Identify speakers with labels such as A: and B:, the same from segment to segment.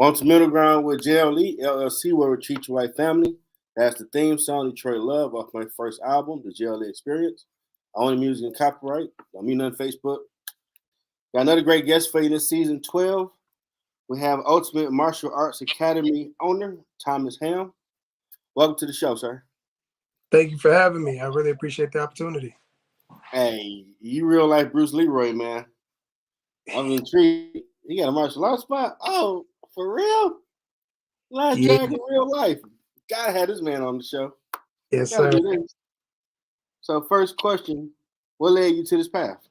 A: On to Middle Ground with JLE, LLC, where we treat you like family. That's the theme song, Detroit Love, off my first album, The JLE Experience. Only music and copyright. Don't mean nothing Facebook. Got another great guest for you this season 12. We have Ultimate Martial Arts Academy owner, Thomas Hamm. Welcome to the show, sir.
B: Thank you for having me. I really appreciate the opportunity.
A: Hey, you real life Bruce Leroy, man. I'm intrigued. He got a martial arts spot? Oh, for real? Last
B: Yeah.
A: Jack in real life. Gotta have this man on the show.
B: Yes,
A: Gotta
B: sir.
A: do this. So, first question: what led you to this path?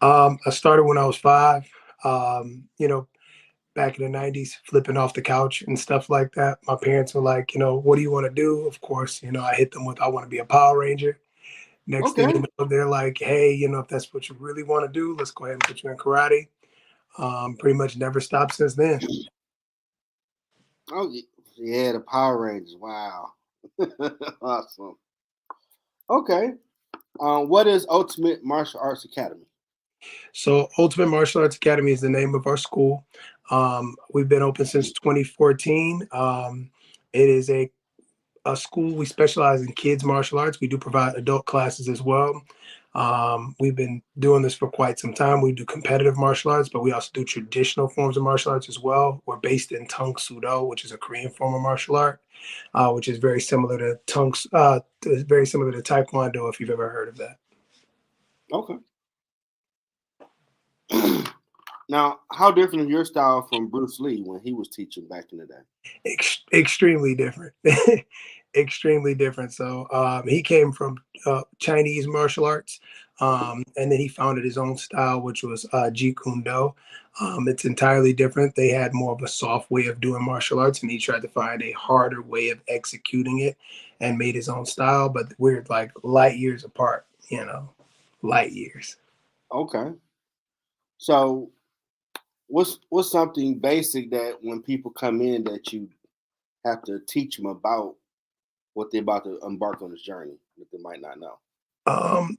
B: I started when I was 5. Back in the 90s, flipping off the couch and stuff like that. My parents were like, what do you want to do? Of course, I hit them with, I want to be a Power Ranger. Next thing
A: Okay.
B: you know, they're like, hey, if that's what you really want to do, let's go ahead and put you in karate. Pretty much never stopped since then.
A: Oh, yeah, the Power Rangers. Wow. Awesome. Okay. What is Ultimate Martial Arts Academy?
B: So Ultimate Martial Arts Academy is the name of our school. We've been open since 2014. It is a school. We specialize in kids martial arts. We do provide adult classes as well. We've been doing this for quite some time. We do competitive martial arts, but we also do traditional forms of martial arts as well. We're based in Tang Soo Do, which is a Korean form of martial art, which is very similar to very similar to Taekwondo, if you've ever heard of that.
A: Okay. Now, how different is your style from Bruce Lee when he was teaching back in the day?
B: Extremely different. Extremely different. So he came from Chinese martial arts, and then he founded his own style, which was Jeet Kune Do. It's entirely different. They had more of a soft way of doing martial arts, and he tried to find a harder way of executing it and made his own style. But we're like light years apart, light years.
A: Okay. So, what's something basic that when people come in that you have to teach them about what they're about to embark on this journey that they might not know?
B: Um,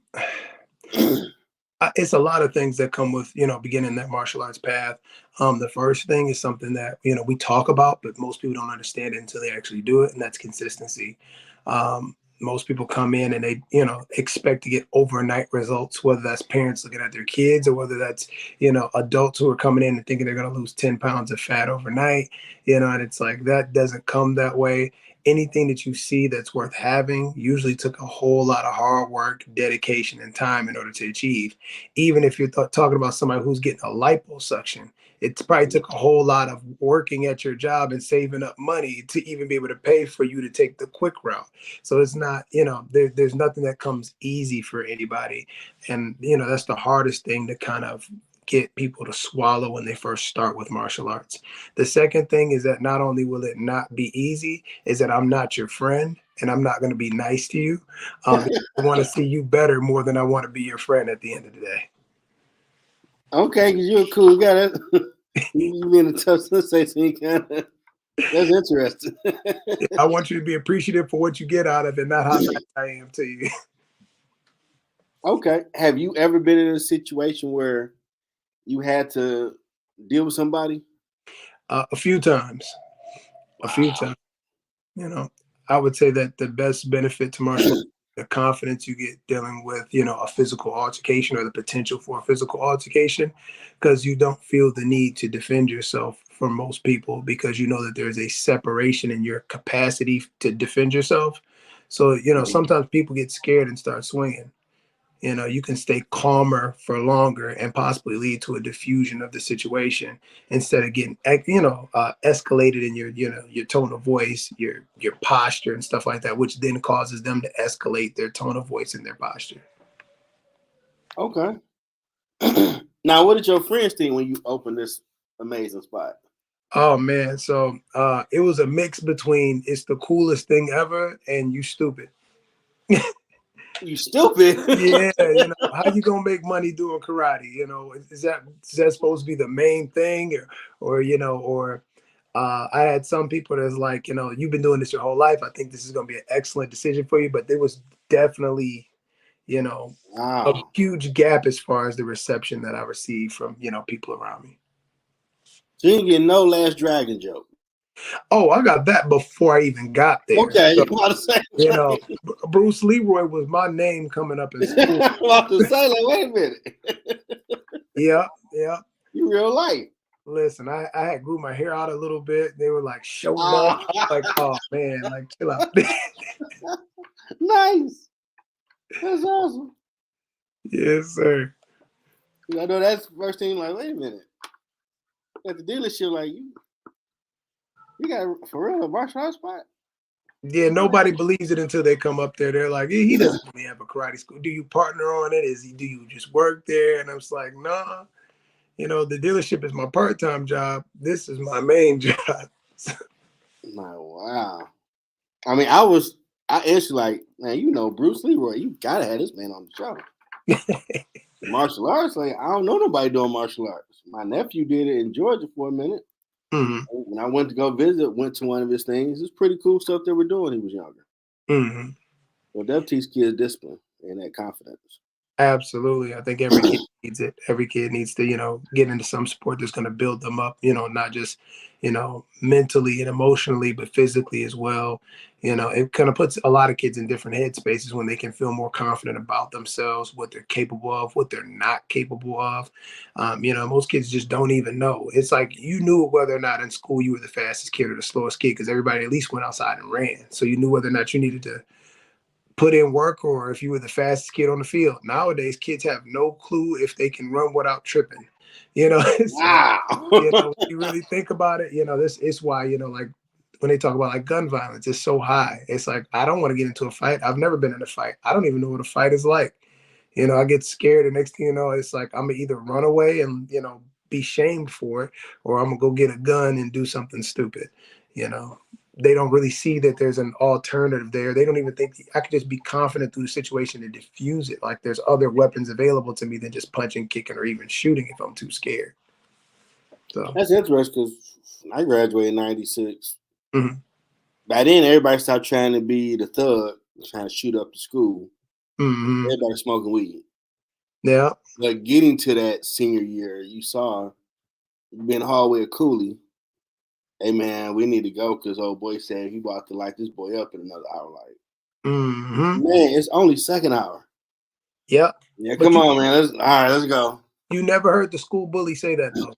B: it's a lot of things that come with beginning that martial arts path. The first thing is something that we talk about, but most people don't understand it until they actually do it, and that's consistency. Most people come in and they expect to get overnight results, whether that's parents looking at their kids or whether that's adults who are coming in and thinking they're going to lose 10 pounds of fat overnight. And it's like that doesn't come that way. Anything that you see that's worth having usually took a whole lot of hard work, dedication, and time in order to achieve. Even if you're talking about somebody who's getting a liposuction, it probably took a whole lot of working at your job and saving up money to even be able to pay for you to take the quick route. So it's not, there's nothing that comes easy for anybody. And, that's the hardest thing to kind of get people to swallow when they first start with martial arts. The second thing is that not only will it not be easy, is that I'm not your friend and I'm not going to be nice to you. I want to see you better more than I want to be your friend at the end of the day.
A: Okay, because you're a cool guy. You being a tough sensei, so you kind of that's interesting.
B: I want you to be appreciative for what you get out of it, not how nice I am to you.
A: Okay, have you ever been in a situation where you had to deal with somebody?
B: A few times, a few
A: Wow.
B: times. I would say that the best benefit to martial arts, the confidence you get dealing with, a physical altercation or the potential for a physical altercation, because you don't feel the need to defend yourself for most people because you know that there's a separation in your capacity to defend yourself. So, sometimes people get scared and start swinging. You can stay calmer for longer and possibly lead to a diffusion of the situation instead of getting escalated in your tone of voice, your posture and stuff like that, which then causes them to escalate their tone of voice and their posture.
A: Okay. Now, what did your friends think when you opened this amazing spot?
B: Oh man, so it was a mix between it's the coolest thing ever and you stupid.
A: You stupid.
B: Yeah, how you gonna make money doing karate? Is that supposed to be the main thing, or I had some people that's like, you've been doing this your whole life. I think this is gonna be an excellent decision for you, but there was definitely, a
A: Wow.
B: huge gap as far as the reception that I received from people around me.
A: So you didn't get no Last Dragon joke.
B: Oh, I got that before I even got there.
A: Okay,
B: So,
A: you about to say,
B: you know, Bruce Leroy was my name coming up in school.
A: I'm about to say, like, wait a minute.
B: Yeah.
A: You real life.
B: Listen, I had grew my hair out a little bit. They were like, show love.
A: Ah,
B: Like, oh man, like chill out.
A: nice. That's awesome.
B: Yes, sir.
A: I know that's the first thing. Like, wait a minute. At the dealership, like you got for real a martial arts spot.
B: Yeah, nobody believes it until they come up there. They're like, he doesn't really have a karate school. Do you partner on it? Do you just work there? And I was like, nah. The dealership is my part-time job. This is my main job.
A: Like, wow. I mean, I actually like, man, Bruce Leroy, you gotta have this man on the show. Martial arts, like, I don't know nobody doing martial arts. My nephew did it in Georgia for a minute.
B: Mm-hmm.
A: When I went to go visit, went to one of his things. It's pretty cool stuff they were doing. He was younger.
B: Mm-hmm.
A: Well, they'll teach kids discipline and that confidence.
B: Absolutely. I think every kid needs it. Every kid needs to, get into some sport that's going to build them up, not just, mentally and emotionally, but physically as well. It kind of puts a lot of kids in different headspaces when they can feel more confident about themselves, what they're capable of, what they're not capable of. Most kids just don't even know. It's like you knew whether or not in school you were the fastest kid or the slowest kid because everybody at least went outside and ran. So you knew whether or not you needed to put in work or if you were the fastest kid on the field. Nowadays, kids have no clue if they can run without tripping. So
A: Wow.
B: when you really think about it, this is why, like when they talk about like gun violence, it's so high. It's like I don't want to get into a fight. I've never been in a fight. I don't even know what a fight is like. I get scared, and next thing you know, it's like I'm gonna either run away and be shamed for it, or I'm gonna go get a gun and do something stupid. They don't really see that there's an alternative there. They don't even think I could just be confident through the situation and diffuse it. Like there's other weapons available to me than just punching, kicking, or even shooting if I'm too scared. So
A: That's interesting because I graduated in '96.
B: mhm.
A: By then, everybody stopped trying to be the thug, trying to shoot up the school.
B: Mhm.
A: Everybody smoking weed.
B: Yeah.
A: But getting to that senior year, you saw being in the hallway of Cooley. Hey man, we need to go because old boy said he about to light this boy up in another hour. Like,
B: Mhm.
A: man, it's only second hour.
B: Yeah.
A: Yeah,
B: But
A: come on, man. All right, let's go.
B: you never heard the school bully say that though.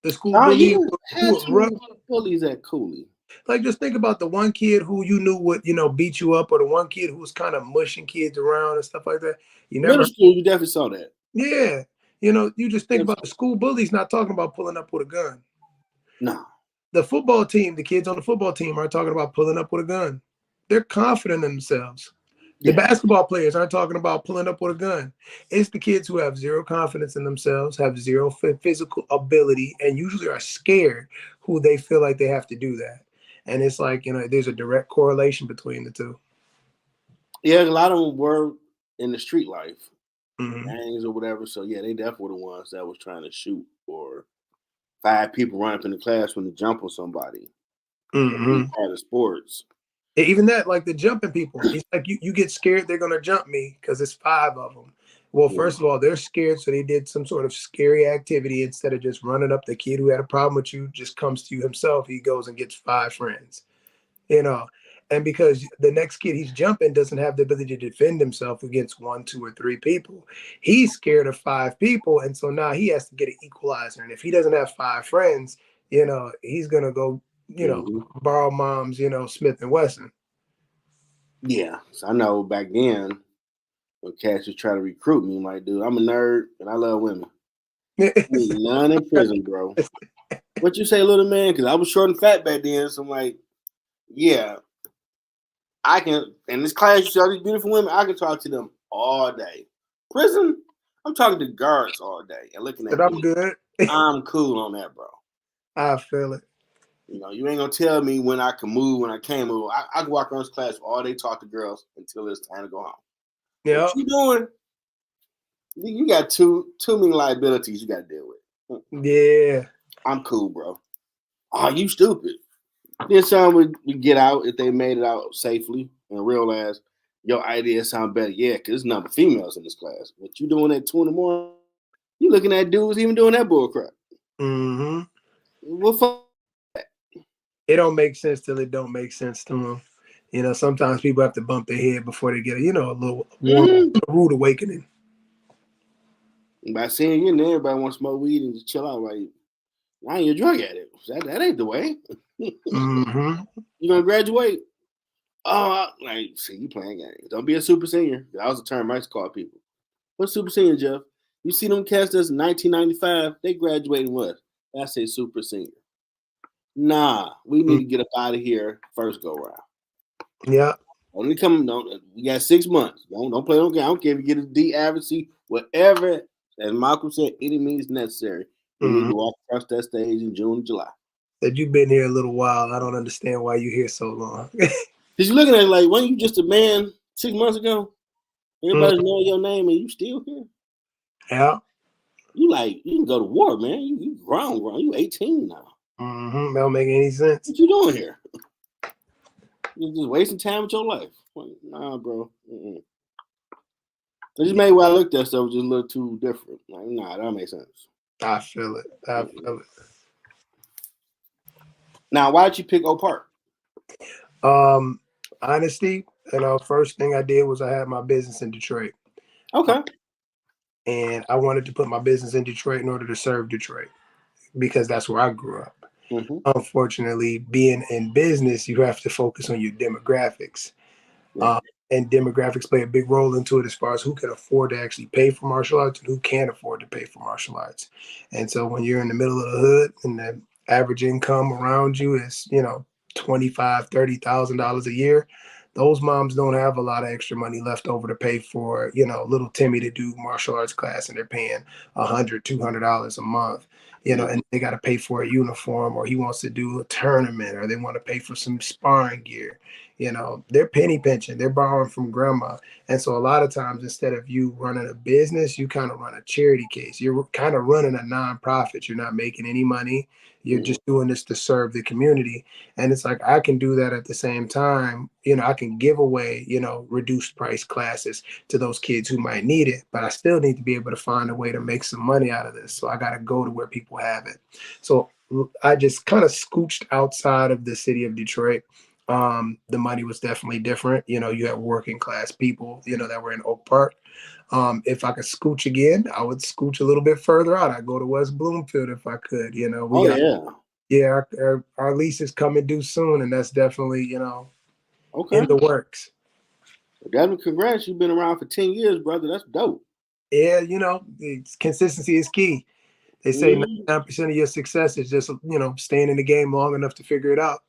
B: The school
A: Oh,
B: bully
A: you
B: who
A: had
B: would run.
A: two bullies at Cooley.
B: Like just think about the one kid who you knew would beat you up, or the one kid who was kind of mushing kids around and stuff like that. You
A: Middle
B: never.
A: school, you definitely saw that.
B: Yeah. You just think about the school bullies not talking about pulling up with a gun.
A: No.
B: The football team, the kids on the football team aren't talking about pulling up with a gun. They're confident in themselves. The
A: Yeah.
B: basketball players aren't talking about pulling up with a gun. It's the kids who have zero confidence in themselves, have zero physical ability, and usually are scared who they feel like they have to do that. And it's like, there's a direct correlation between the two.
A: Yeah, a lot of them were in the street life,
B: Mm-hmm.
A: gangs or whatever. So yeah, they definitely were the ones that was trying to shoot or 5 people run up in the classroom to jump on somebody. Be
B: Mm-hmm.
A: part of sports.
B: Even that, like the jumping people, it's like you get scared they're gonna jump me because it's 5 of them. Well,
A: Yeah.
B: first of all, they're scared, so they did some sort of scary activity instead of just running up. The kid who had a problem with you just comes to you himself. He goes and gets 5 friends, you know. And because the next kid he's jumping doesn't have the ability to defend himself against 1, 2, or 3 people, he's scared of 5 people, and so now he has to get an equalizer. And if he doesn't have 5 friends, he's gonna go,
A: Mhm.
B: borrow mom's, Smith and Wesson.
A: Yeah. So I know back then when cats was trying to recruit me, I'm like, dude, I'm a nerd and I love women. Ain't none in prison, bro. What you say, little man? Because I was short and fat back then. So I'm like, yeah, I can. In this class, you see all these beautiful women. I can talk to them all day. Prison, I'm talking to guards all day and looking
B: But
A: at
B: I'm
A: me.
B: good.
A: I'm cool on that, bro.
B: I feel it.
A: You ain't gonna tell me when I can move, when I can't move. I can walk around this class all day, talk to girls until it's time to go home. What
B: Yeah.
A: you doing? You got too many liabilities you got to deal with.
B: Yeah.
A: I'm cool, bro. Oh, you stupid. Then some would get out if they made it out safely and realize your idea sound better. Yeah, because there's number females in this class. What you doing at 2 in the morning? You looking at dudes even doing that bull crap.
B: Mm-hmm.
A: What fuck?
B: It don't make sense till it don't make sense to them. You know, sometimes people have to bump their head before they get a little warm,
A: Mm-hmm.
B: a rude awakening.
A: By seeing you, and everybody want to smoke weed and just chill out. Like, why ain't you a drug addict? That ain't the way.
B: Mm-hmm.
A: You gonna graduate? Oh, like, see, you playing games. Don't be a super senior. That was the term I used to call people. What's super senior, Jeff? You see them cats that's 1995, they graduated what? That's a super senior. Nah, we need to get up out of here first go round.
B: Yeah.
A: Only come, don't, we got 6 months. Don't play no game. I don't care if you get a D average, C, whatever, as Malcolm said, any means necessary. We need
B: Mm-hmm.
A: to walk across that stage in June and July.
B: That you've been here a little while. I don't understand why you're here so long.
A: Because you're looking at it like, wasn't you just a man 6 months ago? Everybody's
B: Mm-hmm.
A: knowing your name and you still here?
B: Yeah.
A: You like, you can go to war, man. You grown. You 18 now.
B: Mm-hmm. That don't make any sense.
A: What you doing here? You're just wasting time with your life. Like, nah, bro. Mm-mm. It just made what I looked at stuff just a little too different. Like, nah, that don't make sense.
B: I feel it. I
A: Mm-mm.
B: feel it.
A: Now, why did you pick Oak Park?
B: Honesty, first thing I did was I had my business in Detroit.
A: Okay.
B: And I wanted to put my business in Detroit in order to serve Detroit because that's where I grew up.
A: Mm-hmm.
B: Unfortunately, being in business, you have to focus on your demographics.
A: Yeah.
B: Um, and demographics play a big role into it as far as who can afford to actually pay for martial arts and who can't afford to pay for martial arts. And so when you're in the middle of the hood and the average income around you is, $25,000, $30,000 a year, those moms don't have a lot of extra money left over to pay for, little Timmy to do martial arts class, and they're paying $100, $200 a month.
A: Yeah.
B: And they got to pay for a uniform, or he wants to do a tournament, or they want to pay for some sparring gear. They're penny pinching, they're borrowing from grandma. And so a lot of times, instead of you running a business, you kind of run a charity case. You're kind of running a nonprofit. You're not making any money. You're
A: Mm-hmm.
B: just doing this to serve the community. And it's like, I can do that at the same time. I can give away, reduced price classes to those kids who might need it, but I still need to be able to find a way to make some money out of this. So I got to go to where people have it. So I just kind of scooched outside of the city of Detroit. The money was definitely different. You had working class people, that were in Oak Park. If I could scooch again, I would scooch a little bit further out. I'd go to West Bloomfield if I could. We
A: Oh,
B: got,
A: yeah.
B: yeah, our lease is coming due soon, and that's definitely, in
A: Okay.
B: the works.
A: Devin, congrats. You've been around for 10 years, brother. That's dope.
B: Yeah, consistency is key. They say
A: Mm-hmm.
B: 99% of your success is just, staying in the game long enough to figure it out.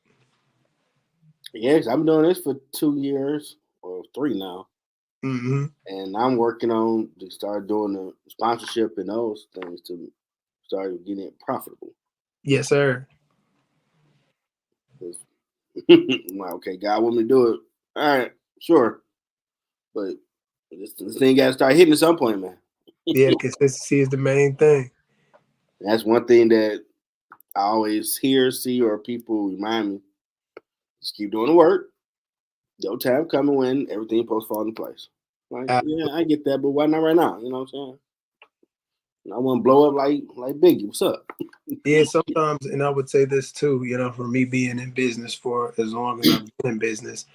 A: Yes, I've been doing this for 2 years or three now.
B: Mm-hmm.
A: And I'm working on to start doing the sponsorship and those things to start getting it profitable.
B: Yes, sir.
A: 'Cause I'm like, okay, God want me to do it. All right, sure. But this thing got to start hitting at some point, man.
B: Yeah, the consistency is the main thing.
A: That's one thing that I always hear, see, or people remind me. Just keep doing the work. Your time coming when everything supposed to fall into place. Like, yeah, I get that, but why not right now? You know what I'm saying? I want to blow up like Biggie. What's up?
B: Yeah, sometimes, and I would say this too, for me being in business for as long as I've been in business,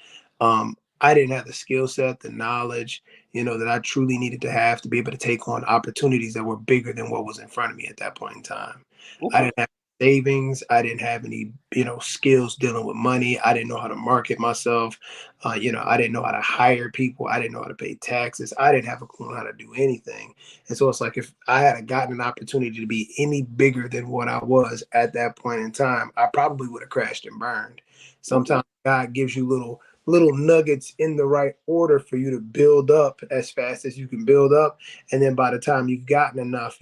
B: I didn't have the skill set, the knowledge, that I truly needed to have to be able to take on opportunities that were bigger than what was in front of me at that point in time. I
A: Okay.
B: didn't have savings. I didn't have any, skills dealing with money. I didn't know how to market myself. I didn't know how to hire people. I didn't know how to pay taxes. I didn't have a clue on how to do anything. And so it's like, if I had gotten an opportunity to be any bigger than what I was at that point in time, I probably would have crashed and burned.
A: Okay.
B: Sometimes God gives you little nuggets in the right order for you to build up as fast as you can build up. And then by the time you've gotten enough,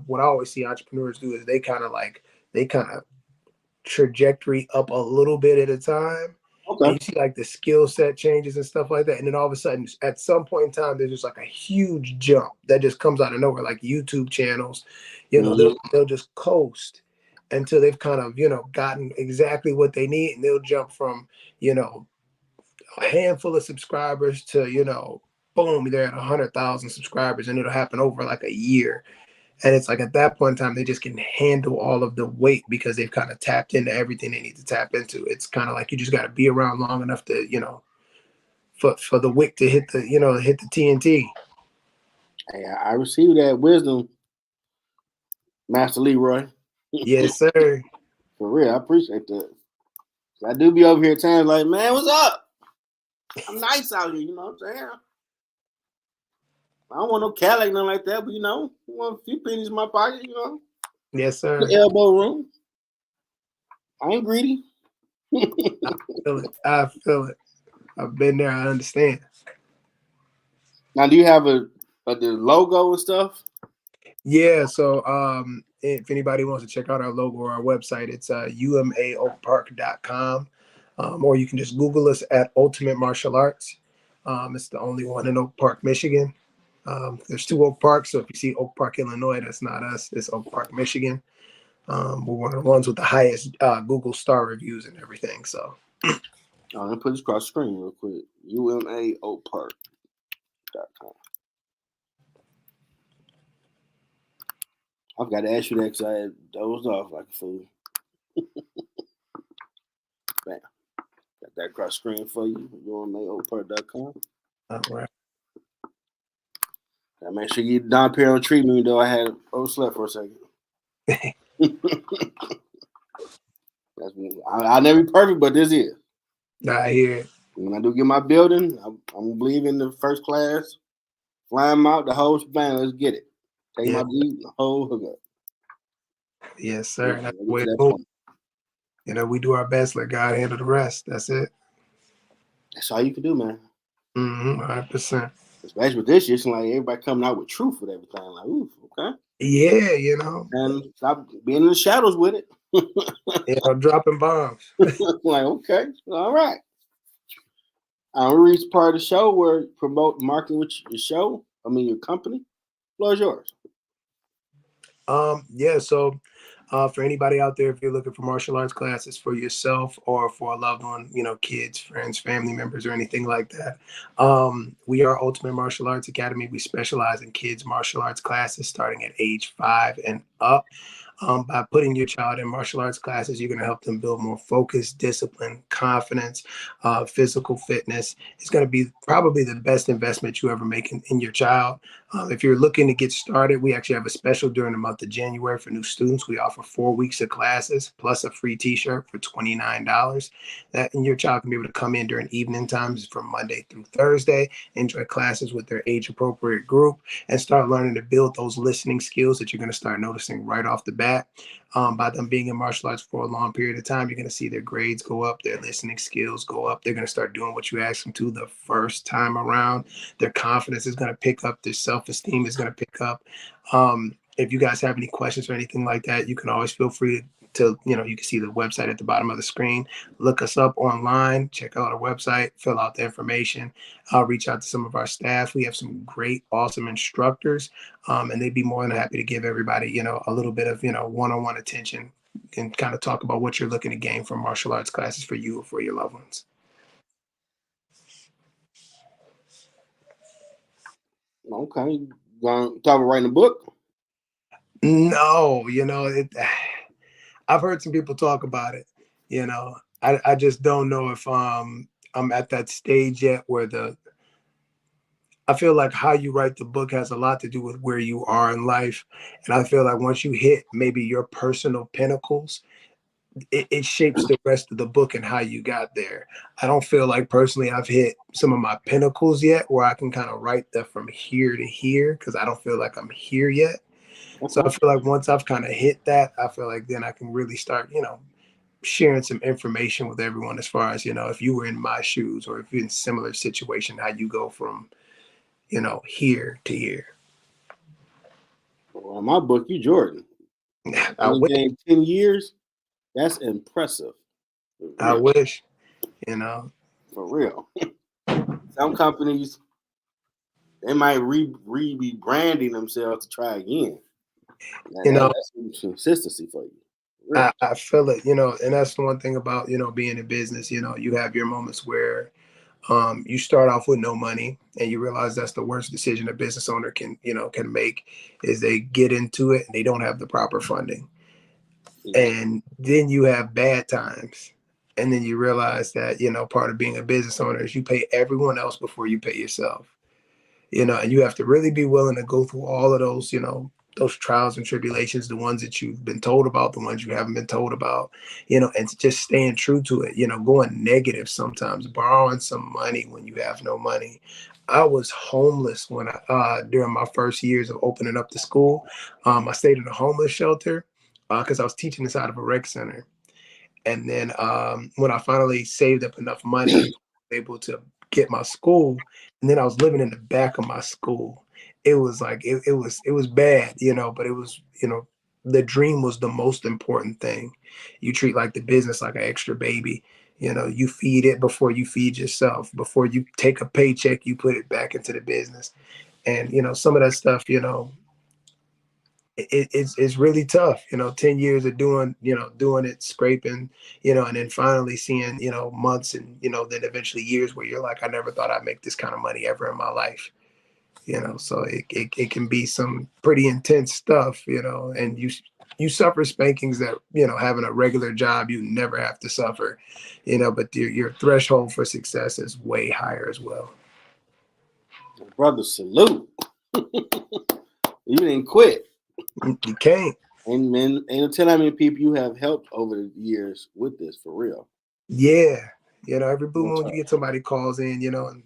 B: what I always see entrepreneurs do is they kind of trajectory up a little bit at a time. And
A: Okay.
B: you see like the skill set changes and stuff like that. And then all of a sudden, at some point in time, there's just like a huge jump that just comes out of nowhere, like YouTube channels,
A: Mm-hmm.
B: they'll just coast until they've kind of, gotten exactly what they need. And they'll jump from, you know, a handful of subscribers to, boom, they're at 100,000 subscribers, and it'll happen over like a year. And it's like at that point in time, they just can handle all of the weight because they've kind of tapped into everything they need to tap into. It's kind of like you just got to be around long enough to, for the wick to hit hit the TNT.
A: Hey, I received that wisdom, Master Leroy.
B: Yes, sir.
A: For real, I appreciate that. I do be over here at times like, man, what's up? I'm nice out here, you know what I'm saying? I don't want no Cadillac, nothing like that, but I want a few pennies in my pocket,
B: Yes, sir.
A: The elbow room. I ain't greedy.
B: I feel it. I've been there. I understand.
A: Now, do you have the logo and stuff?
B: Yeah. So if anybody wants to check out our logo or our website, it's umaoakpark.com. Or you can just Google us at Ultimate Martial Arts. It's the only one in Oak Park, Michigan. There's 2 Oak Parks, so if you see Oak Park, Illinois, that's not us. It's Oak Park, Michigan. We're one of the ones with the highest Google star reviews and everything. So,
A: let me put this across the screen real quick. umaoakpark.com. I've got to ask you that because I had dozed off like a fool. Bam. Got that across the screen for you. umaoakpark.com.
B: all right.
A: I make sure you Don Perino treatment, though I had overslept for a second. I'll never be perfect, but this is.
B: I hear it.
A: When I do get my building, I'm gonna believe in the first class, fly them out, the whole shebang. Let's get it. Take my beat, the whole hookup.
B: Yes, sir. That's the way
A: that
B: point. We do our best. Let God handle the rest. That's it.
A: That's all you can do, man.
B: 100%.
A: Especially with this shit, it's like everybody coming out with truth with everything. Like, ooh, okay.
B: Yeah,
A: and stop being in the shadows with it.
B: Dropping bombs.
A: Like, okay, all right. We reached part of the show where you promote marketing with your show. Your company. The floor is yours.
B: Yeah. So, for anybody out there, if you're looking for martial arts classes for yourself or for a loved one, kids, friends, family members, or anything like that, we are Ultimate Martial Arts Academy. We specialize in kids martial arts classes starting at age 5 and up. By putting your child in martial arts classes, you're going to help them build more focus, discipline, confidence, physical fitness. It's going to be probably the best investment you ever make in your child. If you're looking to get started, we actually have a special during the month of January for new students. We offer 4 weeks of classes plus a free t-shirt for $29. And your child can be able to come in during evening times from Monday through Thursday, enjoy classes with their age appropriate group, and start learning to build those listening skills that you're going to start noticing right off the bat. By them being in martial arts for a long period of time, you're going to see their grades go up, their listening skills go up. They're going to start doing what you ask them to the first time around. Their confidence is going to pick up. Their self-esteem is going to pick up. If you guys have any questions or anything like that, you can always feel free to, you can see the website at the bottom of the screen. Look us up online, check out our website, fill out the information. I'll reach out to some of our staff. We have some great, awesome instructors, and they'd be more than happy to give everybody, a little bit of, one-on-one attention and kind of talk about what you're looking to gain from martial arts classes for you or for your loved ones.
A: Okay. You talk about writing a book?
B: No, I've heard some people talk about it. I just don't know if I'm at that stage yet where I feel like how you write the book has a lot to do with where you are in life. And I feel like once you hit maybe your personal pinnacles, it shapes the rest of the book and how you got there. I don't feel like personally I've hit some of my pinnacles yet where I can kind of write that from here to here because I don't feel like I'm here yet. Okay. So I feel like once I've kind of hit that, I feel like then I can really start, sharing some information with everyone as far as, if you were in my shoes or if you're in a similar situation, how you go from, here to here.
A: Well, my book, you Jordan.
B: I wish.
A: 10 years. That's impressive.
B: I wish,
A: For real. Some companies, they might be branding themselves to try again. That's some consistency for you.
B: Really. I feel it, and that's the one thing about, being in business, you have your moments where You start off with no money, and you realize that's the worst decision a business owner can make, is they get into it and they don't have the proper funding. And then you have bad times. And then you realize that, part of being a business owner is you pay everyone else before you pay yourself. And you have to really be willing to go through all of those, those trials and tribulations, the ones that you've been told about, the ones you haven't been told about, and just staying true to it, going negative sometimes, borrowing some money when you have no money. I was homeless when during my first years of opening up the school. I stayed in a homeless shelter because I was teaching inside of a rec center. And then when I finally saved up enough money, I was able to get my school. And then I was living in the back of my school. It was like it was bad, but it was, the dream was the most important thing. You treat like the business like an extra baby. You feed it before you feed yourself. Before you take a paycheck, you put it back into the business. And some of that stuff, it's really tough, 10 years of doing it, scraping, and then finally seeing, months and, then eventually years where you're like, I never thought I'd make this kind of money ever in my life. So it can be some pretty intense stuff, and you suffer spankings that, having a regular job, you never have to suffer, but your threshold for success is way higher as well.
A: Brother, salute. You didn't quit.
B: You can't.
A: And man, ain't tell how many people you have helped over the years with this, for real.
B: Yeah. Every blue moon you get somebody calls in, and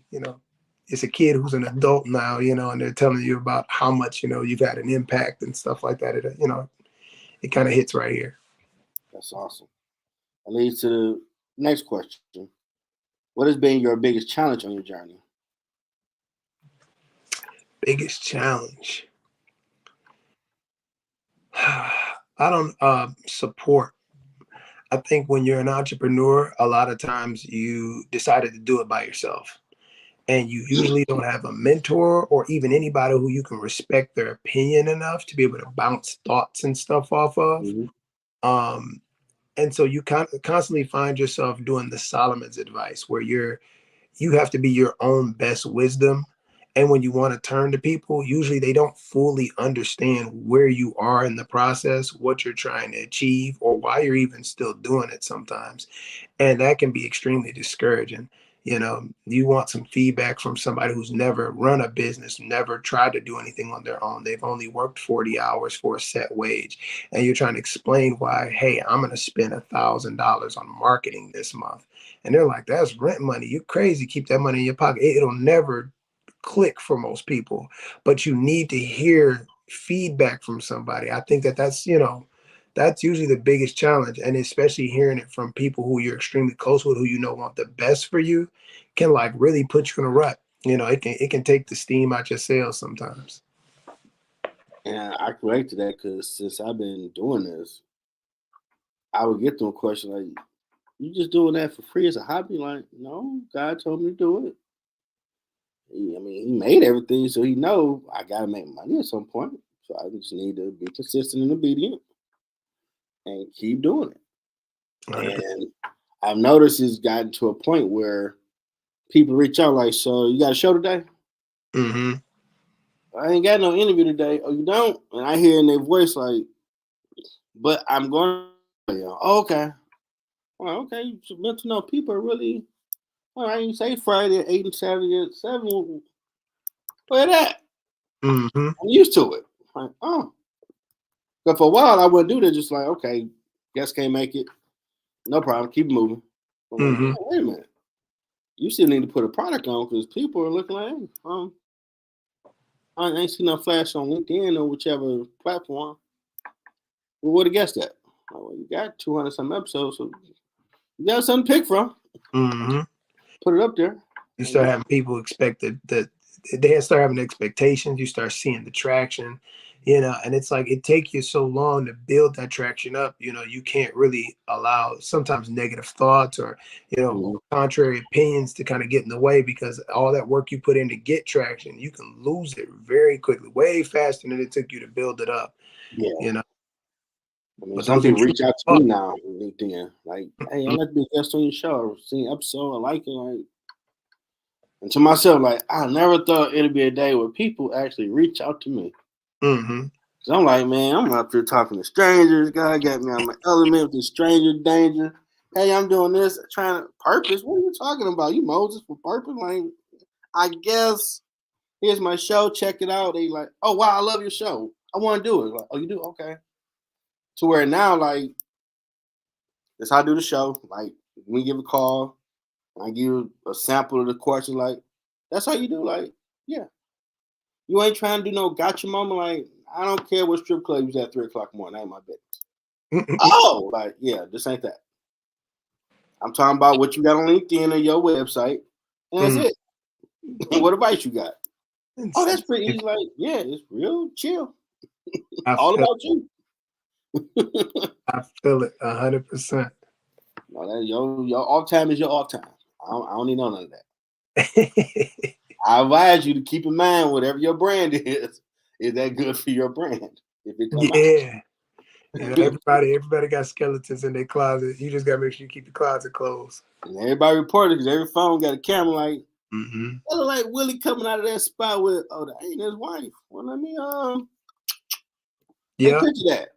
B: it's a kid who's an adult now, and they're telling you about how much, you've had an impact and stuff like that. It kind of hits right here.
A: That's awesome. That leads to the next question. What has been your biggest challenge on your journey?
B: Biggest challenge. I don't support. I think when you're an entrepreneur, a lot of times you decided to do it by yourself. And you usually don't have a mentor or even anybody who you can respect their opinion enough to be able to bounce thoughts and stuff off of.
A: Mm-hmm.
B: And so you constantly find yourself doing the Solomon's advice, where you have to be your own best wisdom. And when you want to turn to people, usually they don't fully understand where you are in the process, what you're trying to achieve, or why you're even still doing it sometimes. And that can be extremely discouraging. You want some feedback from somebody who's never run a business, never tried to do anything on their own. They've only worked 40 hours for a set wage. And you're trying to explain why, hey, I'm going to spend $1,000 on marketing this month. And they're like, that's rent money. You're crazy. Keep that money in your pocket. It'll never click for most people, but you need to hear feedback from somebody. I think that's usually the biggest challenge, and especially hearing it from people who you're extremely close with, who want the best for you, can like really put you in a rut. It can take the steam out your sails sometimes.
A: And I can relate to that because since I've been doing this, I would get to a question like, "You just doing that for free as a hobby?" Like, no, God told me to do it. He made everything, so he know I gotta make money at some point. So I just need to be consistent and obedient and keep doing it.
B: 100%.
A: And I've noticed it's gotten to a point where people reach out like, "So you got a show today?"
B: Mm-hmm.
A: I ain't got no interview today. Oh, you don't? And I hear in their voice like, "But I'm going." Oh, okay. Well, okay. You meant to know people are really. All right, you say Friday at 8 and Saturday at 7. Where that?
B: Mm-hmm.
A: I'm used to it. Like, oh. But for a while, I wouldn't do that. Just like, okay, guess can't make it. No problem. Keep moving. I'm like,
B: Mm-hmm.
A: oh, wait a minute. You still need to put a product on because people are looking like, hey, I ain't seen no flash on LinkedIn or whichever platform. Well, where the guest at? Oh, well, you got 200 some episodes, so you got something to pick from.
B: Mm-hmm.
A: Put it up there.
B: You start having people expect that they start having expectations. You start seeing the traction, and it's like it takes you so long to build that traction up. You can't really allow sometimes negative thoughts or
A: Mm-hmm.
B: contrary opinions to kind of get in the way, because all that work you put in to get traction, you can lose it very quickly, way faster than it took you to build it up.
A: Yeah.
B: You know, but
A: Some
B: those
A: people reach out to me
B: intrusive
A: now on LinkedIn, like, hey, I'd like to be a guest on your show. I've seen an episode, I like it. Like, And to myself, like, I never thought it'd be a day where people actually reach out to me.
B: Mm-hmm.
A: So I'm like, man, I'm up here talking to strangers. God got me on my element with this stranger danger. Hey, I'm doing this, trying to purpose. What are you talking about? You Moses for purpose? Like, I guess here's my show. Check it out. They like, oh wow, I love your show. I want to do it. Like, oh, you do? Okay. To where now, like, that's how I do the show. Like, we give a call, I give you a sample of the question. Like, that's how you do. Like, yeah, you ain't trying to do no gotcha moment. Like, I don't care what strip club you was at 3 o'clock in the morning. That ain't my business. Oh, like, yeah, this ain't that. I'm talking about what you got on LinkedIn or your website, and that's it. What advice you got? Oh, that's pretty easy. Like, yeah, it's real chill. All about you.
B: I feel it 100%.
A: No, that your off time is your off time. I don't need none of that. I advise you to keep in mind whatever your brand is that good for your brand? If it come
B: Yeah. You know, everybody got skeletons in their closet. You just gotta make sure you keep the closet closed.
A: And everybody reported because every phone got a camera. Like,
B: mm-hmm.
A: That look like Willie coming out of that spot with, oh, that ain't his wife. Well, let me
B: Yeah.
A: picture that.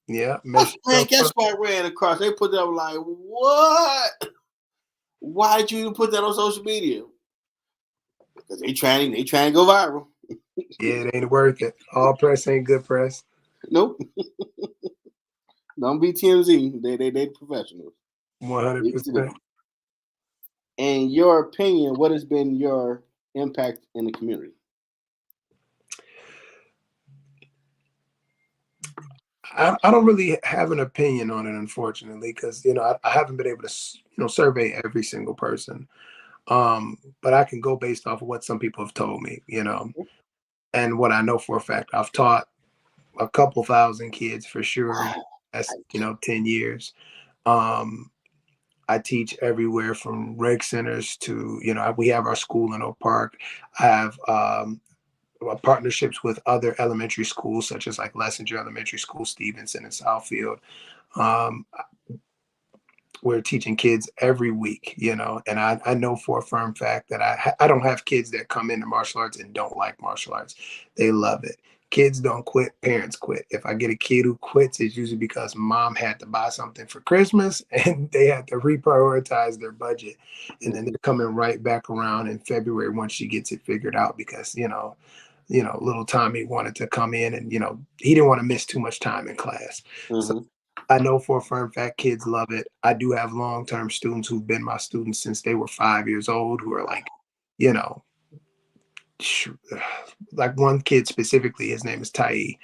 B: Yeah,
A: man, guess what I ran across? They put that up like, what? Why did you even put that on social media? Because they trying to go viral.
B: Yeah, it ain't worth it. All press ain't good press.
A: Nope. Don't be TMZ. They professionals.
B: 100%.
A: In your opinion, what has been your impact in the community?
B: I don't really have an opinion on it, unfortunately, because I haven't been able to survey every single person. But I can go based off of what some people have told me, and what I know for a fact. I've taught a couple thousand kids for sure.
A: Wow.
B: That's 10 years. I teach everywhere from rec centers to we have our school in Oak Park. I have partnerships with other elementary schools, such as like Lessinger Elementary School, Stevenson, and Southfield. We're teaching kids every week, and I know for a firm fact that I don't have kids that come into martial arts and don't like martial arts. They love it. Kids don't quit, parents quit. If I get a kid who quits, it's usually because mom had to buy something for Christmas and they had to reprioritize their budget. And then they're coming right back around in February once she gets it figured out because, little Tommy wanted to come in and, he didn't want to miss too much time in class.
A: Mm-hmm.
B: So I know for a firm fact kids love it. I do have long-term students who've been my students since they were 5 years old who are like, like one kid specifically, his name is Tai.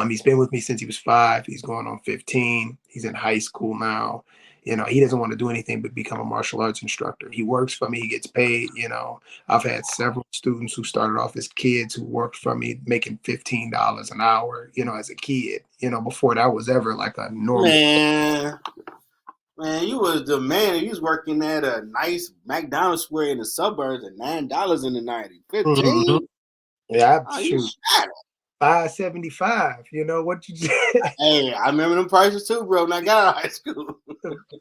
B: He's been with me since he was 5. He's going on 15. He's in high school now. He doesn't want to do anything but become a martial arts instructor. He works for me. He gets paid. I've had several students who started off as kids who worked for me making $15 an hour, as a kid, before that was ever like a normal.
A: Man, you was the man. You was working at a nice McDonald's square in the suburbs at $9 in the 90s. 15?
B: Mm-hmm. Yeah,
A: shoot.
B: $5.75. What you
A: Hey, I remember them prices too, bro. When I got out of high school.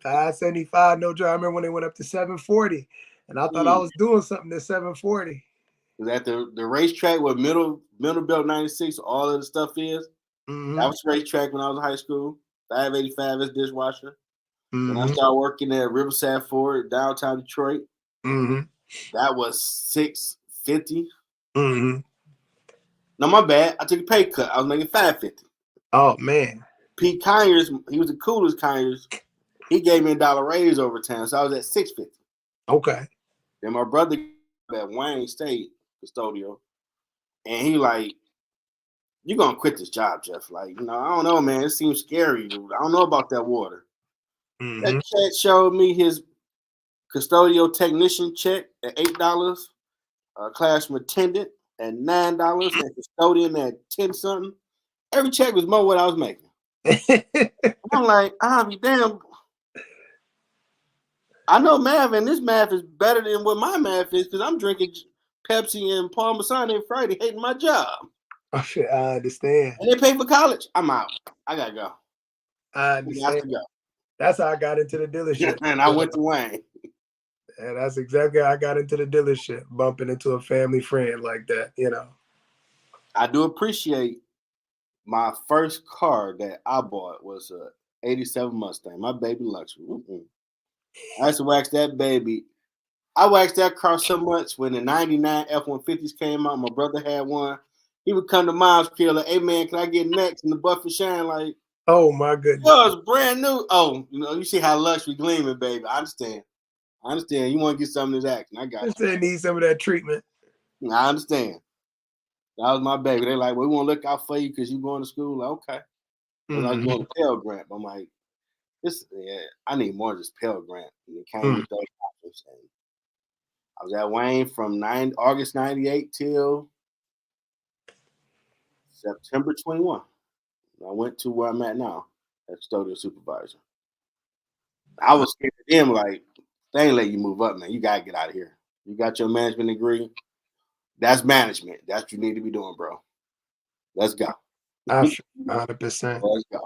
B: $5.75, no joke. I remember when they went up to $7.40, and I thought I was doing something at $7.40.
A: Was at the racetrack where middle belt 96, all of the stuff is.
B: Mm-hmm.
A: That was the racetrack when I was in high school. $5.85 as dishwasher.
B: Mm-hmm.
A: When I started working at Riverside Ford, downtown Detroit, that was $6.50.
B: Mm-hmm.
A: No, my bad. I took a pay cut. I was making $5.50.
B: Oh man.
A: Pete Conyers, he was the coolest Conyers. He gave me $1 raise over time, so I was at $6.50.
B: Okay.
A: Then my brother at Wayne State custodial, and he like, "You gonna quit this job, Jeff? Like, I don't know, man. It seems scary. I don't know about that water."
B: Mm-hmm.
A: That cat showed me his custodial technician check at $8, classroom attendant at $9, and custodian at 10 something. Every check was more than what I was making. I'm like, I'll be damn. I know math, and this math is better than what my math is because I'm drinking Pepsi and Parmesan every Friday, hating my job.
B: I understand.
A: And they pay for college. I'm out. I gotta go.
B: I understand. That's how I got into the dealership.
A: And I went to Wayne.
B: And that's exactly how I got into the dealership, bumping into a family friend like that, you know.
A: I do appreciate my first car that I bought was a '87 Mustang, my baby luxury. I used to wax that baby. I waxed that car so much when the '99 F-150s came out. My brother had one. He would come to Mom's crib like, "Hey man, can I get next?" And the Buffett shine like,
B: Oh my goodness.
A: "Yo, it's brand new." Oh, you see how luxury gleaming, baby. I understand. I understand. You want to get some of this action? I got
B: Just they need some of that treatment.
A: you. I understand. That was my baby. They like, well, we want to look out for you because you going to school. Like, okay. Because I was
B: Hmm.
A: doing a Pell Grant. I'm like, I need more than just Pell Grant. And it came
B: Mm.
A: with those options. And I was at Wayne from August '98 till September 21. I went to where I'm at now, as custodial supervisor. I was scared of them, like, they ain't let you move up, man. You gotta get out of here. You got your management degree. That's management. That's what you need to be doing, bro. Let's go.
B: I feel 100%.
A: Let's go.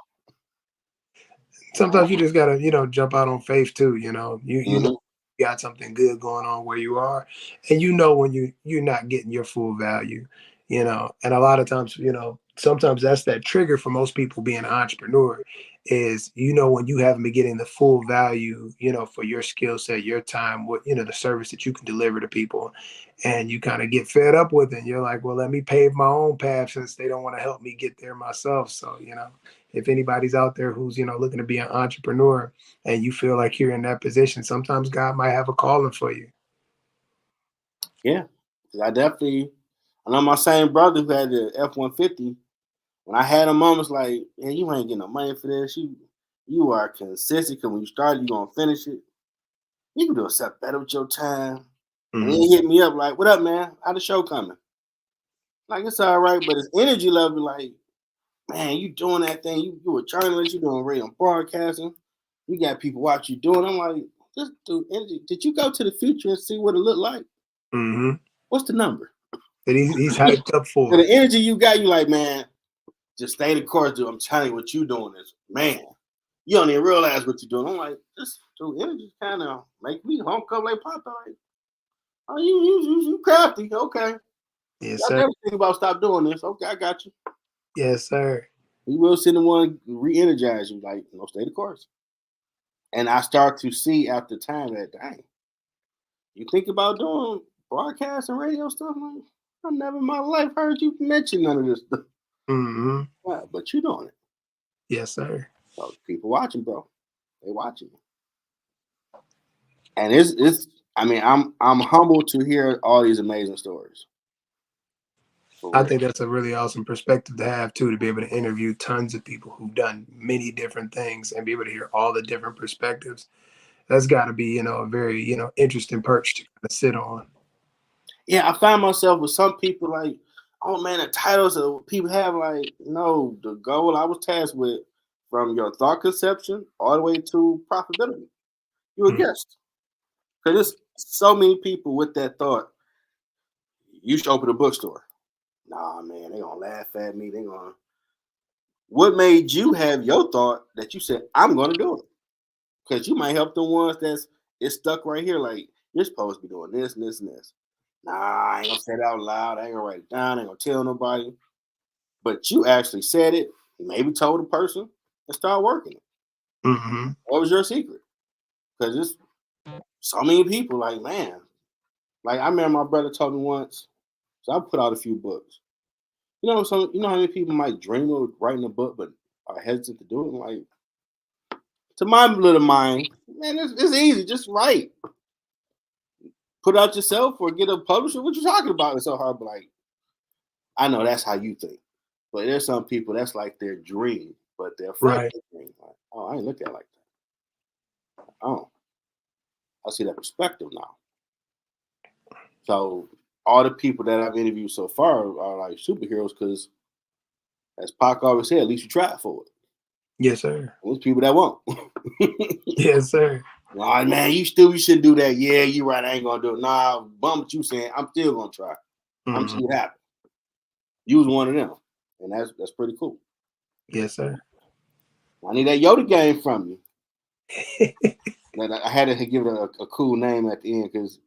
B: Sometimes you just gotta, jump out on faith too. You know
A: Mhm.
B: you got something good going on where you are, and you know when you're not getting your full value. And a lot of times, sometimes that's that trigger for most people being an entrepreneur is when you haven't been getting the full value, for your skill set, your time, what the service that you can deliver to people, and you kind of get fed up with it. And you're like, well, let me pave my own path since they don't want to help me get there myself. So if anybody's out there who's looking to be an entrepreneur and you feel like you're in that position, sometimes God might have a calling for you.
A: Yeah. 'Cause I know my same brother who had the F-150. When I had a moments like, man, you ain't getting no money for this. You are consistent because when you start, you're gonna finish it. You can do a step better with your time. And
B: Mhm.
A: he hit me up like, what up, man? How the show coming? Like, it's all right, but his energy level, like, man, you doing that thing. You a journalist, you doing radio and broadcasting. You got people watch you doing. I'm like, just do energy. Did you go to the future and see what it looked like?
B: Mhm.
A: What's the number?
B: And he's hyped up
A: So
B: for
A: the
B: it.
A: energy you got, you like, man, just stay the course, dude. I'm telling you what you doing is, man, you don't even realize what you're doing. I'm like, this dude, energy kind of make me honk up like Popeye. Like, oh, you crafty. Okay.
B: Yes,
A: I
B: sir.
A: never think about stop doing this. Okay, I got you.
B: Yes, sir.
A: He will send the one re-energize you, like, stay the course. And I start to see after time that, dang, you think about doing broadcast and radio stuff? Like, I never in my life heard you mention none of this stuff.
B: Mhm.
A: Wow, but you doing it.
B: Yes, sir.
A: So people watching, bro. They watching. And it's I mean, I'm humbled to hear all these amazing stories. For
B: I
A: real.
B: think that's a really awesome perspective to have too, to be able to interview tons of people who've done many different things and be able to hear all the different perspectives. That's got to be, a very, interesting perch to kind of sit on.
A: Yeah, I find myself with some people like, oh man, the titles that people have, like, no, the goal I was tasked with from your thought conception all the way to profitability. You're a
B: Mm.
A: guest. Because there's so many people with that thought. You should open a bookstore. Nah, man, they gonna laugh at me. They gonna. What made you have your thought that you said I'm gonna do it? Because you might help the ones it's stuck right here. Like, you're supposed to be doing this and this and this. Nah, I ain't gonna say it out loud. I ain't gonna write it down. I ain't gonna tell nobody. But you actually said it. Maybe told a person and start working it.
B: Mhm.
A: What was your secret? Because it's so many people. Like, man, like, I remember my brother told me once. So I put out a few books. You know how many people might dream of writing a book but are hesitant to do it. Like, to my little mind, man, it's easy. Just write, put out yourself, or get a publisher. What you talking about? It's so hard. But like, I know that's how you think. But there's some people that's like their dream, but they're afraid of
B: Right.
A: their dream. Like, oh, I ain't look at it like that. Oh, I see that perspective now. So all the people that I've interviewed so far are like superheroes because, as Pac always said, at least you tried for it.
B: Yes, sir.
A: There's people that won't.
B: Yes, sir.
A: Oh man, you should do that. Yeah, you right. I ain't gonna do it. Nah, bum what you saying. I'm still gonna try. I'm
B: Mhm.
A: see what happens. You was one of them, and that's pretty cool.
B: Yes, sir.
A: I need that Yoda game from you. I had to give it a cool name at the end because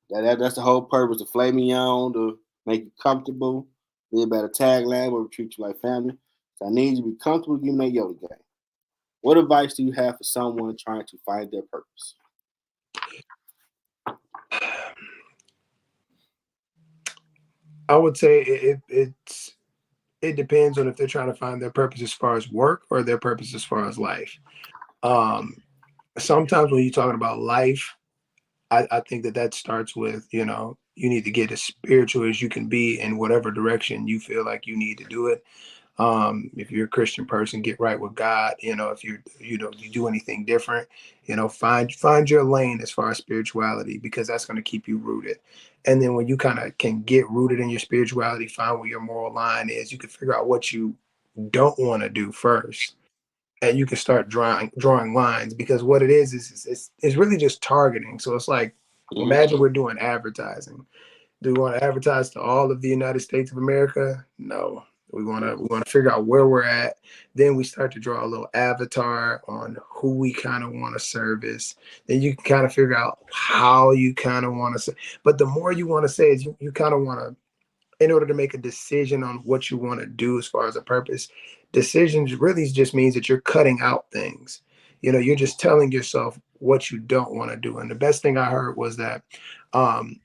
A: that's the whole purpose. To flame me on, to make you comfortable. Be about a tagline where we treat you like family. So I need you to be comfortable giving that yoga game. What advice do you have for someone trying to find their purpose?
B: I would say it depends on if they're trying to find their purpose as far as work or their purpose as far as life. Um, Sometimes when you're talking about life, I think that starts with, you know, you need to get as spiritual as you can be in whatever direction you feel like you need to do it. If you're a Christian person, get right with God. You know, if you do anything different, you know, find your lane as far as spirituality, because that's going to keep you rooted. And then when you kind of can get rooted in your spirituality, find where your moral line is, you can figure out what you don't want to do first, and you can start drawing lines, because what it is it's really just targeting. So it's like,
A: Mm-hmm.
B: imagine we're doing advertising. Do we want to advertise to all of the United States of America? No. We want to figure out where we're at. Then we start to draw a little avatar on who we kind of want to service. Then you can kind of figure out how you kind of want to say. But the more you want to say is you kind of want to, in order to make a decision on what you want to do as far as a purpose, decisions really just means that you're cutting out things. You know, you're just telling yourself what you don't want to do. And the best thing I heard was that um,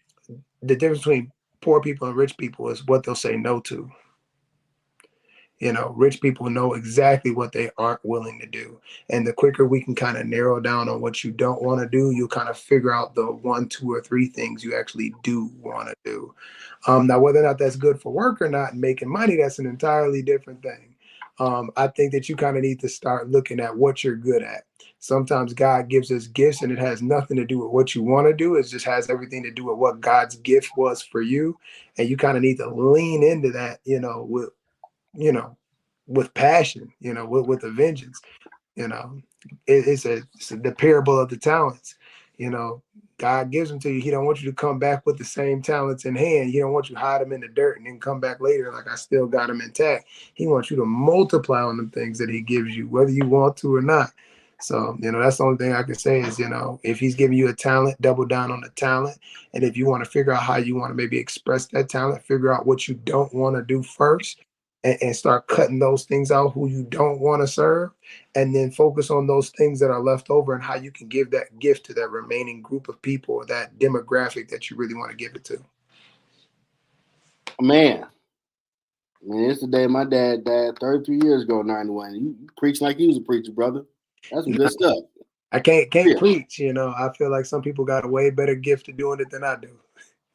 B: the difference between poor people and rich people is what they'll say no to. You know, rich people know exactly what they aren't willing to do. And the quicker we can kind of narrow down on what you don't want to do, you'll kind of figure out the one, two, or three things you actually do want to do. Now, whether or not that's good for work or not and making money, that's an entirely different thing. I think that you kind of need to start looking at what you're good at. Sometimes God gives us gifts and it has nothing to do with what you want to do. It just has everything to do with what God's gift was for you. And you kind of need to lean into that, you know, with passion, with a vengeance. You know, it's the parable of the talents. You know, God gives them to you. He don't want you to come back with the same talents in hand. He don't want you to hide them in the dirt and then come back later like I still got them intact. He wants you to multiply on the things that he gives you, whether you want to or not. So, that's the only thing I can say is, if he's giving you a talent, double down on the talent. And if you want to figure out how you want to maybe express that talent, figure out what you don't want to do first, and start cutting those things out who you don't want to serve, and then focus on those things that are left over and how you can give that gift to that remaining group of people or that demographic that you really want to give it to.
A: Man, it's the day my dad died 33 years ago, 91. You preach like he was a preacher, brother. That's some good stuff.
B: I can't preach, I feel like some people got a way better gift of doing it than I do.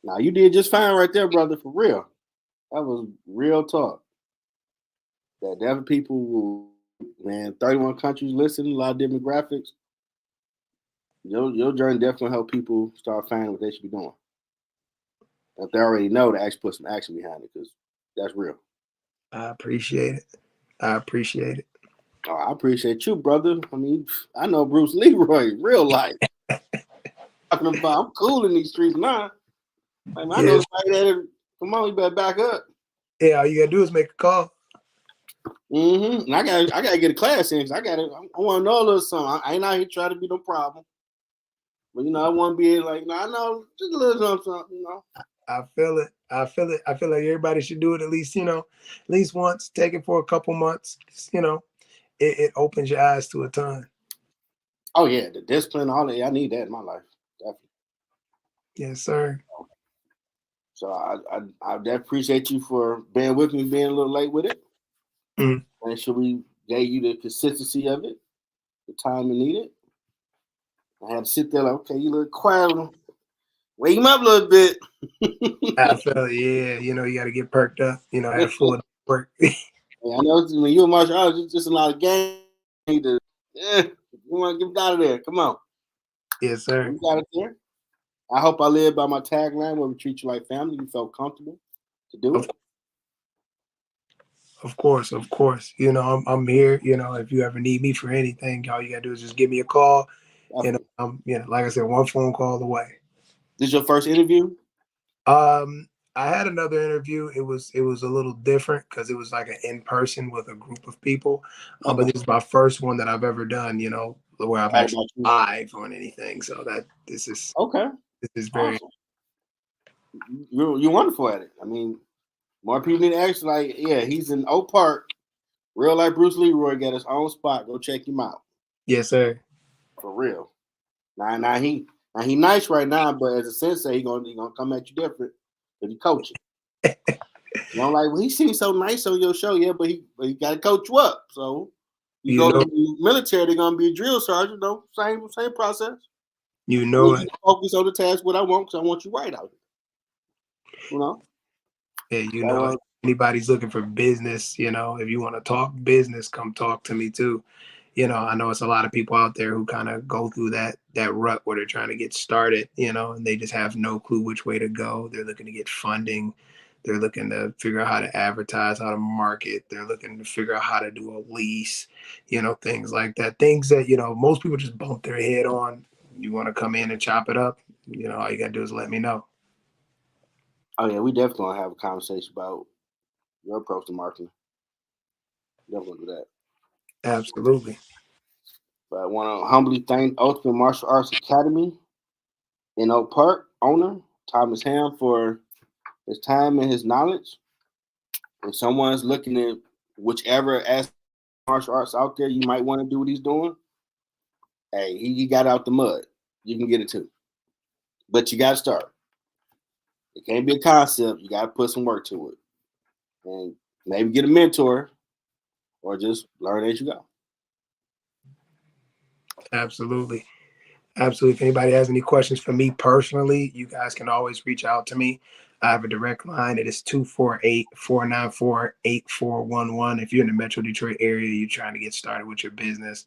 A: Nah, you did just fine right there, brother, for real. That was real talk. That there people who, man, 31 countries listening, a lot of demographics. Your journey definitely help people start finding what they should be doing. If they already know, to actually put some action behind it, because that's real.
B: I appreciate it.
A: Oh, I appreciate you, brother. I mean, I know Bruce Leroy, real life. Talking about, I'm cool in these streets now. I know somebody that, come on, you better back up.
B: Yeah, all you gotta do is make a call.
A: And I gotta get a class in. I want to know a little something. I ain't out here trying to be no problem. But I want to be like, I know just a little something.
B: I feel it. I feel like everybody should do it at least once. Take it for a couple months. It opens your eyes to a ton.
A: Oh yeah, the discipline, all that. I need that in my life, definitely.
B: Yes, sir.
A: So I appreciate you for being with me, being a little late with it.
B: Mm.
A: And sure we gave you the consistency of it, the time you needed. I had to sit there like, okay, you look quiet. Wake him up a little bit.
B: I felt, yeah, you got to get perked up. I had a full day work.
A: Yeah, I know when you're a martial artist, it's just a lot of games. You want to get out of there. Come on.
B: Yes, sir.
A: You got it there. I hope I live by my tagline where we treat you like family. You felt comfortable to do it.
B: Of course. I'm here. If you ever need me for anything, all you gotta do is just give me a call. I'm, like I said, one phone call away.
A: This is your first interview?
B: I had another interview. It was a little different because it was like an in person with a group of people. But
A: Okay.
B: this is my first one that I've ever done. Where I'm
A: All
B: actually
A: about you.
B: live on anything. So that
A: Okay.
B: this is very.
A: Awesome. You're wonderful at it. I mean, more people need to ask. Like, yeah, he's in Oak Park. Real life Bruce Leroy got his own spot. Go check him out
B: Yes, sir.
A: for real. Now he nice right now, but as a sensei, he gonna come at you different if you coach him. You know, like, well, he seems so nice on your show, yeah, but he got to coach you up. So you
B: You
A: go to
B: know,
A: the military, they're gonna be a drill sergeant. No, same process.
B: you
A: I
B: know
A: need
B: it.
A: you to focus on the task what I want because I want you right out here. You know.
B: Yeah, you
A: So,
B: know it. Anybody's looking for business, if you want to talk business, come talk to me too. I know it's a lot of people out there who kind of go through that rut where they're trying to get started, and they just have no clue which way to go. They're looking to get funding. They're looking to figure out how to advertise, how to market. They're looking to figure out how to do a lease, things like that. Things that, most people just bump their head on. You want to come in and chop it up, all you got to do is let me know.
A: oh yeah, we definitely gonna have a conversation about your approach to marketing. Definitely gonna do that.
B: Absolutely.
A: But I want to humbly thank Ultimate Martial Arts Academy in Oak Park owner Thomas Hamm for his time and his knowledge. If someone's looking at whichever aspect of martial arts out there, you might want to do what he's doing. Hey, he got out the mud. You can get it too, but you got to start. It can't be a concept. You got to put some work to it, and maybe get a mentor, or just learn as you go.
B: Absolutely. Absolutely. If anybody has any questions for me personally, you guys can always reach out to me. I have a direct line. It is 248-494-8411. If you're in the Metro Detroit area, you're trying to get started with your business.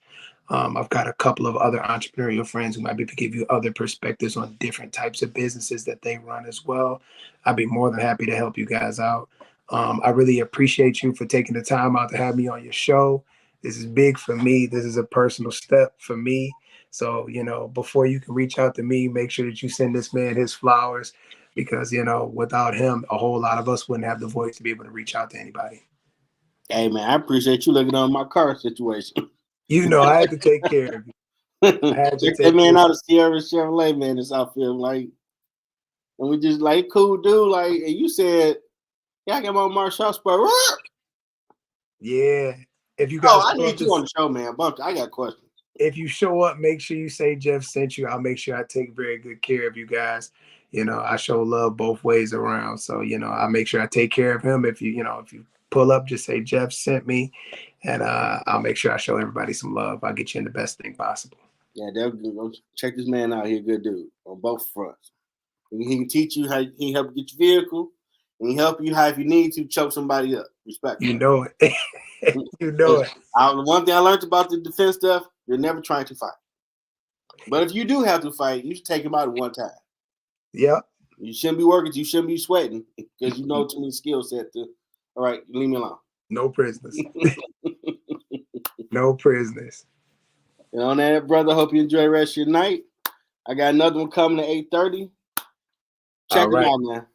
B: I've got a couple of other entrepreneurial friends who might be able to give you other perspectives on different types of businesses that they run as well. I'd be more than happy to help you guys out. I really appreciate you for taking the time out to have me on your show. This is big for me. This is a personal step for me. So, before you can reach out to me, make sure that you send this man his flowers because, without him, a whole lot of us wouldn't have the voice to be able to reach out to anybody.
A: Hey man, I appreciate you looking on my car situation.
B: I had to take care of you. I had to
A: Check that
B: take care
A: man
B: of
A: out of Sierra Chevrolet, man. This outfit, like, and we just like cool dude, like, and you said, yeah, I got my martial arts sport.
B: you. Yeah. If you
A: Oh,
B: guys
A: I
B: show
A: need
B: up
A: you on the show, man. Bump, I got questions.
B: if you show up, make sure you say Jeff sent you. I'll make sure I take very good care of you guys. I show love both ways around. So, I make sure I take care of him. If you pull up, just say Jeff sent me. And I'll make sure I show everybody some love. I'll get you in the best thing possible.
A: Yeah, go check this man out. He's a good dude on both fronts. He can teach you how he can help you get your vehicle, and he help you how if you need to choke somebody up. Respect.
B: You know it. You know it.
A: The one thing I learned about the defense stuff, you're never trying to fight. But if you do have to fight, you should take him out at one time.
B: Yep.
A: You shouldn't be working. You shouldn't be sweating because you know too many skill set to. All right, leave me alone.
B: No prisoners. No prisoners.
A: And on that, brother, hope you enjoy the rest of your night. I got another one coming at 8:30. Check it out, man.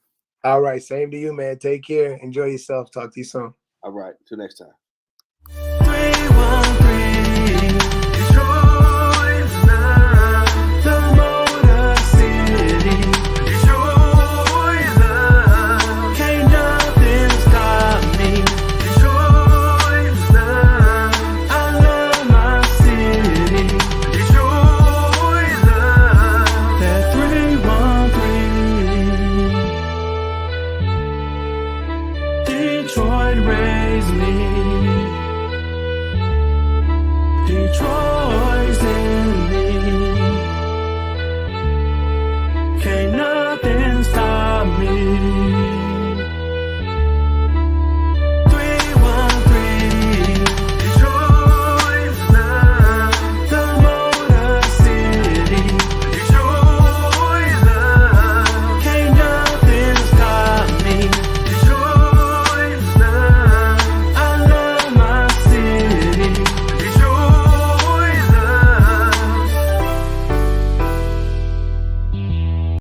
B: All right. Same to you, man. Take care. Enjoy yourself. Talk to you soon.
A: All right. Till next time.
C: 3-1